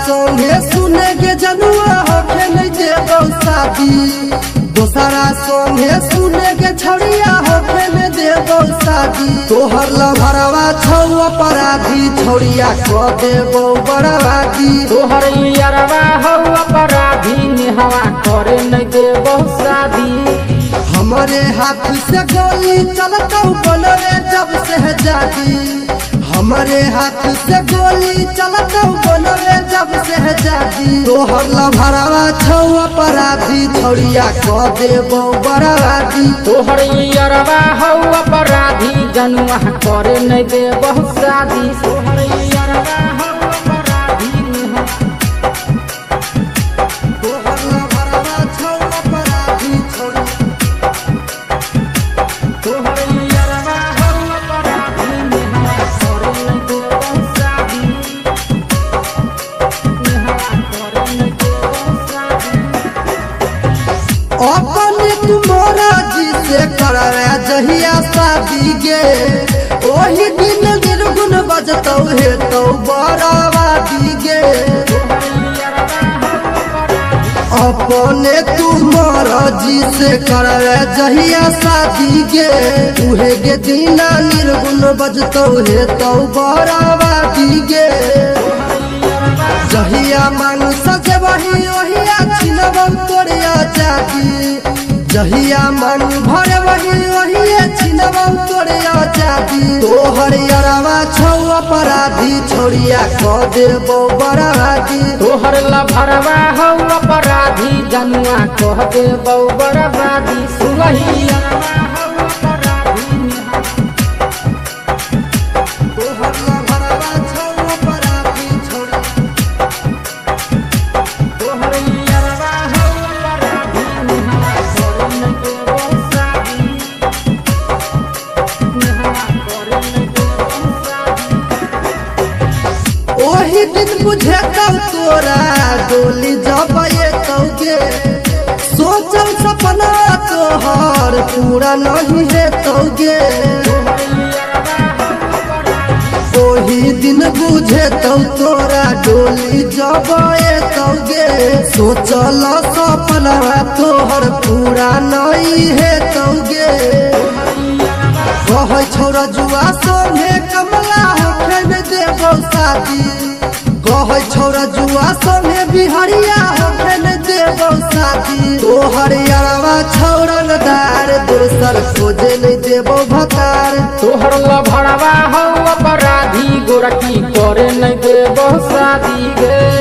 संगे सुने के जनुआ होके नहीं देबो शादी। दोसरा संगे सुने के छड़िया होके नहीं देबो शादी। तोहर लभरवा छौ अपराधी छौड़िया को देबो बर्बादी। तोहर यारवा हौ अपराधी नेहवा करे नहीं देबो शादी। हमारे हाथ से गोली चलता बनरे जब से जाती। हमारे हाथ से गोली चलता बनरे जब से जाती। तोहर लभरवा छौ अपराधी छौड़िया को देबो बर्बादी। तोहर यारवा हौ अपराधी जनुआ करे नहीं देबो शादी। तोहर यारवा हौ अपराधी नेहवा। तोहर लभरवा छौ अपराधी छौड़िया। तोहर यारवा हौ अपराधी नेहवा करे नहीं देबो शादी। नेहवा करे नहीं देबो शादी। अपने तुम्हारा जी से करवे जहिया शादी गे। ओही दिन निर्गुण बजतौ हे तो बराबादी गे। अपने तुम्हारा जी से करवे जहिया शादी गे। उहे गे दीना निर्गुण बजतौ हे तो बराबादी गे। जहिया मांग सजे वही ओहिया छिनबौ तोरे आजादी। जहिया मन भरे वही ओहिए छिनबौ तोरे आजादी। तोहर यारवा छौ अपराधी छौड़िया को देबो बर्बादी। तोहर लभरवा हौ अपराधी जनुआ कह देबो बर्बादी। सुनही यारवा हौ अपराधी नेहवा। तोहर लभरवा छौ अपराधी छौड़िया। तोहर यारवा हौ अपराधी नेहवा करे नहीं देबो शादी। नेहवा करे नहीं देबो शादी। ओही दिन बुझे तोरा डोली जब तौगे। सोचल सपना तोहर पूरा नहीं है तौगे। ओही दिन बुझे तोरा डोली जब तौगे। सोचल सपना तोहर पूरा नहीं है तौगे। कह छोरा जुआ संगे कमला होके न देबो शादी। कह छोरा जुआ संगे बिहरिया होके न देबो शादी। तोहर यारवा छौरनदार दोसर खोजे नहीं देबो भतार। तोहर लभरवा हौ अपराधी गोरकी करे नहीं देबो शादी गे।